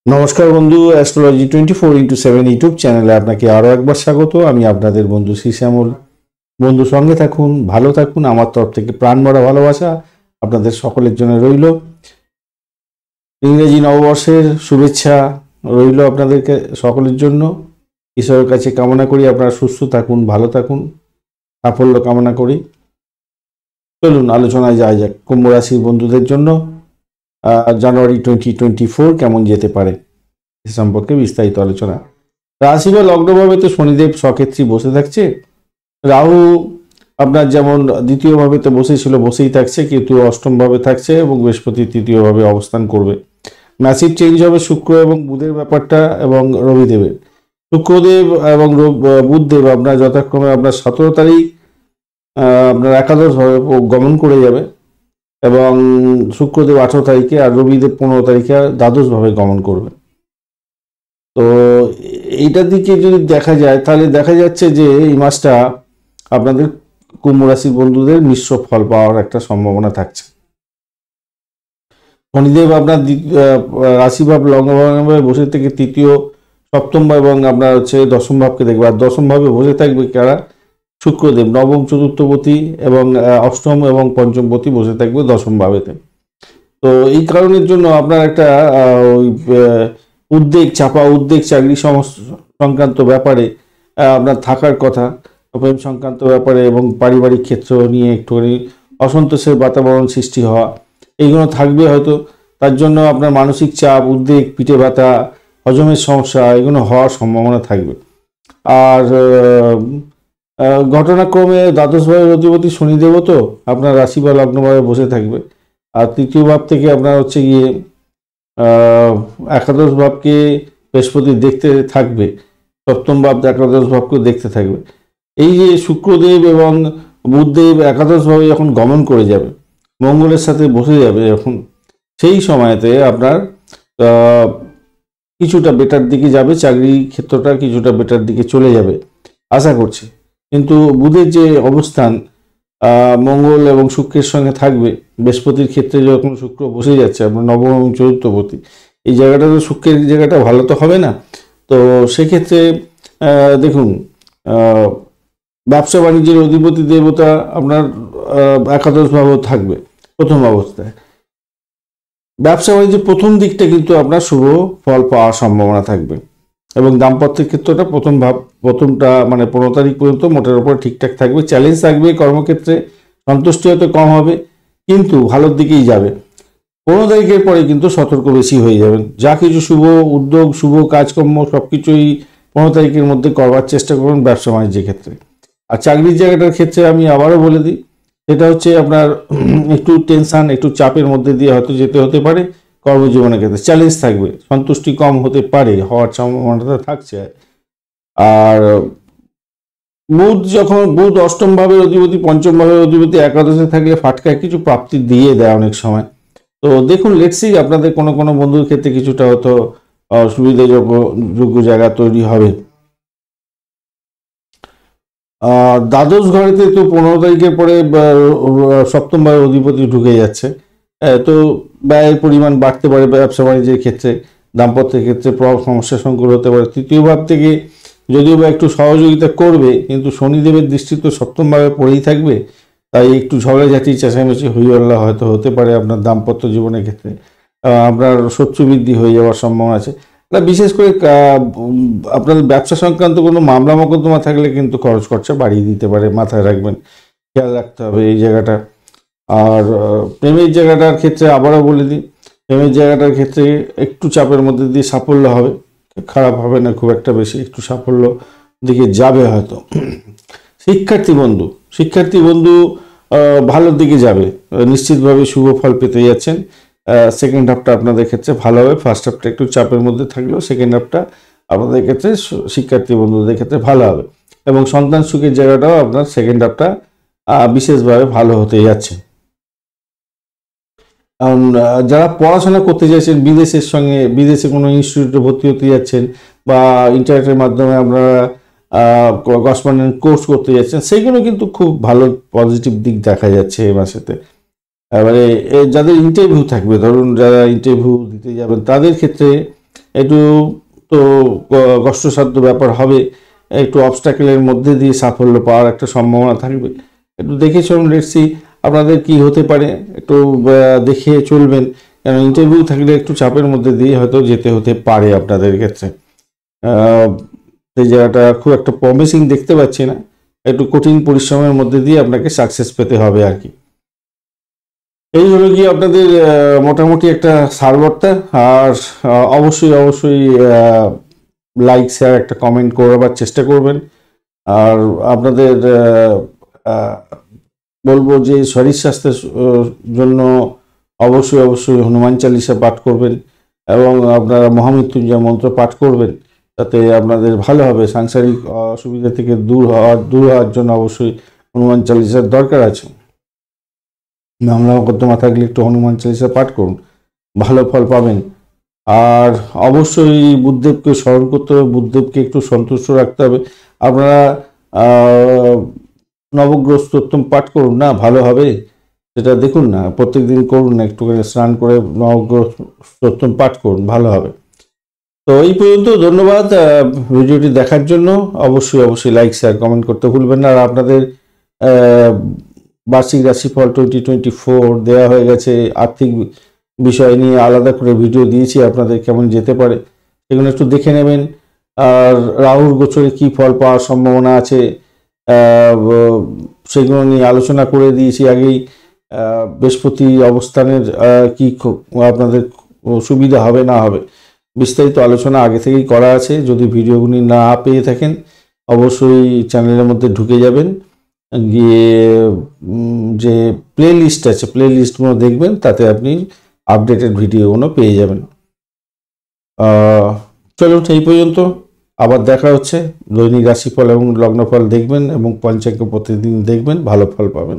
নমস্কার বন্ধু, astrology 24x7 YouTube চ্যানেলে আপনাকে আরও একবার স্বাগত। আমি আপনাদের বন্ধু শ্যামল। বন্ধু, সঙ্গে থাকুন, ভালো থাকুন। আমার তরফ থেকে প্রাণ ভরা ভালোবাসা আপনাদের সকলের জন্য রইল। ইংরেজি নববর্ষের শুভেচ্ছা রইল আপনাদেরকে সকলের জন্য। ঈশ্বরের কাছে কামনা করি আপনারা সুস্থ থাকুন, ভালো থাকুন, সাফল্য কামনা করি। চলুন আলোচনায় যাওয়া যাক। কুম্ভ রাশির বন্ধুদের জন্য জানুয়ারি 2024 কেমন যেতে পারে এ সম্পর্কে বিস্তারিত আলোচনা। রাশি বা লগ্নভাবে তো শনিদেব স্বক্ষেত্রী বসে থাকছে। রাহু আপনার যেমন দ্বিতীয় ভাবে তো বসেই থাকছে, কেতু অষ্টম ভাবে থাকছে এবং বৃহস্পতি তৃতীয় ভাবে অবস্থান করবে। ম্যাসিভ চেঞ্জ হবে শুক্র এবং বুধের ব্যাপারটা এবং রবিদেবের। শুক্রদেব এবং বুধদেব আপনার যথাক্রমে আপনার 17 তারিখ আপনার একাদশ ভাবে গমন করে যাবে এবং শুক্রদেব 18 তারিখে আর রবিদেব 15 তারিখে দ্বাদশ ভাবে গমন করবে। তো এইটার দিকে যদি দেখা যায় তাহলে দেখা যাচ্ছে যে এই মাসটা আপনাদের কুম্ভ রাশির বন্ধুদের মিশ্র ফল পাওয়ার একটা সম্ভাবনা থাকছে। শনিদেব আপনার রাশিভাব লগ্নভাবে বসে থেকে তৃতীয় সপ্তম ভাব এবং আপনার দশম ভাবকে দেখবে। আর দশম ভাবে বসে থাকবে কারা? শুক্রদেব নবম চতুর্থপতি এবং অষ্টম এবং পঞ্চমপতি বসে থাকবে দশম ভাবেতে। তো এই কারণের জন্য আপনার একটা চাপা উদ্বেগ চাকরি সংক্রান্ত ব্যাপারে আপনার থাকার কথা, প্রেম সংক্রান্ত ব্যাপারে এবং পারিবারিক ক্ষেত্র নিয়ে একটুখানি অসন্তোষের বাতাবরণ সৃষ্টি হওয়া এইগুলো থাকবে হয়তো। তার জন্য আপনার মানসিক চাপ, উদ্বেগ, পিঠে ব্যথা, হজমের সমস্যা এগুলো হওয়ার সম্ভাবনা থাকবে। আর ঘটনাক্রমে দ্বাদশ ভাবের অধিপতি শনিদেবও তো আপনার রাশি বা লগ্নভাবে বসে থাকবে। আর তৃতীয় ভাব থেকে আপনার গিয়ে একাদশ ভাবকে বৃহস্পতি দেখতে থাকবে, সপ্তম ভাব একাদশ ভাবকে দেখতে থাকবে। এই যে শুক্রদেব এবং বুধদেব একাদশ ভাবে যখন গমন করে যাবে, মঙ্গলের সাথে বসে যাবে যখন, সেই সময়তে আপনার কিছুটা বেটার দিকে যাবে, চাকরি ক্ষেত্রটা কিছুটা বেটার দিকে চলে যাবে আশা করছি। কিন্তু বুধের যে অবস্থান মঙ্গল এবং শুক্রের সঙ্গে থাকবে, বৃহস্পতির ক্ষেত্রে যখন শুক্র বসে যাচ্ছে আপনার নবম এবং চতুর্থপতি, এই জায়গাটা তো শুক্রের জায়গাটা ভালো তো হবে না। তো সেক্ষেত্রে দেখুন, ব্যবসা বাণিজ্যের অধিপতি দেবতা আপনার একাদশ ভাবেও থাকবে প্রথম অবস্থায়। ব্যবসা বাণিজ্যের প্রথম দিকটা কিন্তু আপনার শুভ ফল পাওয়ার সম্ভাবনা থাকবে এবং দাম্পত্যের ক্ষেত্রটা প্রথমটা মানে 15 তারিখ পর্যন্ত মোটের উপর ঠিকঠাক থাকবে। চ্যালেঞ্জ থাকবে কর্মক্ষেত্রে, সন্তুষ্টি হয়তো কম হবে কিন্তু ভালোর দিকেই যাবে। 15 তারিখের পরে কিন্তু সতর্ক বেশি হয়ে যাবেন। যা কিছু শুভ উদ্যোগ, শুভ কাজকর্ম সবকিছুই 15 তারিখের মধ্যে করবার চেষ্টা করুন ব্যবসা বাণিজ্যের ক্ষেত্রে। আর চাকরির জায়গাটার ক্ষেত্রে আমি আবারও বলে দিই, সেটা আপনার একটু টেনশন, একটু চাপের মধ্যে দিয়ে হয়তো যেতে হতে পারে। কর্মজীবনের ক্ষেত্রে চ্যালেঞ্জ থাকবে, সন্তুষ্টি কম হতে পারে, হওয়ার সম্ভাবনাটা থাকছে। আর বুধ অষ্টম ভাবের অধিপতি, পঞ্চম ভাবের অধিপতি একাদশে থাকলে ফাটকায় কিছু প্রাপ্তি দিয়ে দেয় অনেক সময়। তো দেখুন, লেটসি আপনাদের কোনো বন্ধুর ক্ষেত্রে কিছুটা হয়তো সুবিধাযোগ্য জায়গা তৈরি হবে। দ্বাদশ ঘরেতে তো 15 তারিখের পরে সপ্তম ভাবের অধিপতি ঢুকে যাচ্ছে। তো ব্যয়ের পরিমাণ বাড়তে পারে ব্যবসা বাণিজ্যের ক্ষেত্রে, দাম্পত্যের ক্ষেত্রে সমস্যা সংকুল হতে পারে। তৃতীয় ভাব থেকে যদিও বা একটু সহযোগিতা করবে, কিন্তু শনিদেবের দৃষ্টি তো সপ্তম ভাবে পড়েই থাকবে, তাই একটু ঝগড়াঝাটি, চেঁচামেচি, হইহল্লা হয়তো হতে পারে আপনার দাম্পত্য জীবনের ক্ষেত্রে। আপনার শত্রু বৃদ্ধি হয়ে যাওয়ার সম্ভাবনা আছে। বিশেষ করে আপনাদের ব্যবসা সংক্রান্ত কোনো মামলা মোকদ্দমা থাকলে কিন্তু খরচ খরচা বাড়িয়ে দিতে পারে, মাথায় রাখবেন, খেয়াল রাখতে হবে এই জায়গাটা। আর প্রেমের জায়গাটার ক্ষেত্রে আবারও বলে দিই, প্রেমের জায়গাটার ক্ষেত্রে একটু চাপের মধ্যে দিয়ে সাফল্য হবে, খারাপ হবে না খুব একটা বেশি, একটু সাফল্য দিকে যাবে হয়তো। শিক্ষার্থী বন্ধু ভালোর দিকে যাবে, নিশ্চিতভাবে শুভ ফল পেতে যাচ্ছেন। সেকেন্ড হাফটা আপনাদের ক্ষেত্রে ভালো হবে। ফার্স্ট হাফটা একটু চাপের মধ্যে থাকলেও সেকেন্ড হাফটা আপনাদের ক্ষেত্রে, শিক্ষার্থী বন্ধুদের ক্ষেত্রে ভালো হবে এবং সন্তান সুখের জায়গাটাও আপনার সেকেন্ড হাফটা বিশেষভাবে ভালো হতে যাচ্ছে। কারণ যারা পড়াশোনা করতে চাইছেন, বিদেশে কোনো ইনস্টিটিউটে ভর্তি হতে যাচ্ছেন বা ইন্টারনেটের মাধ্যমে আপনারা করেসপন্ডেন্ট কোর্স করতে যাচ্ছেন, সেইগুলো কিন্তু খুব ভালো পজিটিভ দিক দেখা যাচ্ছে এই মাসেতে। এবারে যাদের ইন্টারভিউ থাকবে, ধরুন যারা ইন্টারভিউ দিতে যাবেন তাদের ক্ষেত্রে একটু তো কষ্টসাধ্য ব্যাপার হবে, একটু অবস্টাকেলের মধ্যে দিয়ে সাফল্য পাওয়ার একটা সম্ভাবনা থাকবে। একটু দেখে চলুন, লেটসি আপনাদের কি হতে পারে, একটু দেখে চলবেন, কারণ ইন্টারভিউ থাকলে একটু চাপের মধ্যে দিয়ে হয়তো যেতে হতে পারে আপনাদের ক্ষেত্রে। সেই জায়গাটা খুব একটা প্রমিসিং দেখতে পাচ্ছি না, একটু কঠিন পরিশ্রমের মধ্যে দিয়ে আপনাকে সাকসেস পেতে হবে আর কি। এই হলো কি আপনাদের মোটামুটি একটা সারবার্তা। আর অবশ্যই অবশ্যই লাইক শেয়ার একটা কমেন্ট করবার চেষ্টা করবেন। আর আপনাদের বলবো যে শরীর স্বাস্থ্যের জন্য অবশ্যই অবশ্যই হনুমান চালিসা পাঠ করবেন এবং আপনারা মহামৃত্যুঞ্জয় মন্ত্র পাঠ করবেন, তাতে আপনাদের ভালো হবে। সাংসারিক অসুবিধা থেকে দূর হওয়ার জন্য অবশ্যই হনুমান চালিসার দরকার আছে। মামলা মোকদ্দমা থাকলে একটু হনুমান চালিসা পাঠ করুন, ভালো ফল পাবেন। আর অবশ্যই বুদ্ধদেবকে স্মরণ করতে হবে, বুদ্ধদেবকে একটু সন্তুষ্ট রাখতে হবে। আপনারা নবগ্রহ স্তোত্র পাঠ করুন না, ভালো হবে সেটা দেখুন না, প্রত্যেক দিন করুন না, একটুখানি স্নান করে নবগ্রহ স্তোত্র পাঠ করুন, ভালো হবে। তো এই পর্যন্ত, ধন্যবাদ ভিডিওটি দেখার জন্য। অবশ্যই অবশ্যই লাইক শেয়ার কমেন্ট করতে ভুলবেন না। আর আপনাদের বার্ষিক রাশিফল 2024 দেওয়া হয়ে গেছে, আর্থিক বিষয় নিয়ে আলাদা করে ভিডিও দিয়েছি, আপনাদের কেমন যেতে পারে সেগুলো একটু দেখে নেবেন। আর রাহুর গোচরে কি ফল পাওয়ার সম্ভাবনা আছে সেগুলো নিয়ে আলোচনা করে দিয়েছি আগেই। বৃহস্পতি অবস্থানের কি আপনাদের সুবিধা হবে না হবে বিস্তারিত আলোচনা আগে থেকেই করা আছে। যদি ভিডিওগুলি না পেয়ে থাকেন অবশ্যই চ্যানেলের মধ্যে ঢুকে যাবেন, গিয়ে যে প্লে লিস্ট আছে প্লে লিস্টগুলো দেখবেন, তাতে আপনি আপডেটেড ভিডিওগুলো পেয়ে যাবেন। চলুন এই পর্যন্ত, আবার দেখা হচ্ছে। দৈনিক রাশিফল এবং লগ্নফল দেখবেন এবং পঞ্চাঙ্গ প্রতিদিন দেখবেন, ভালো ফল পাবেন।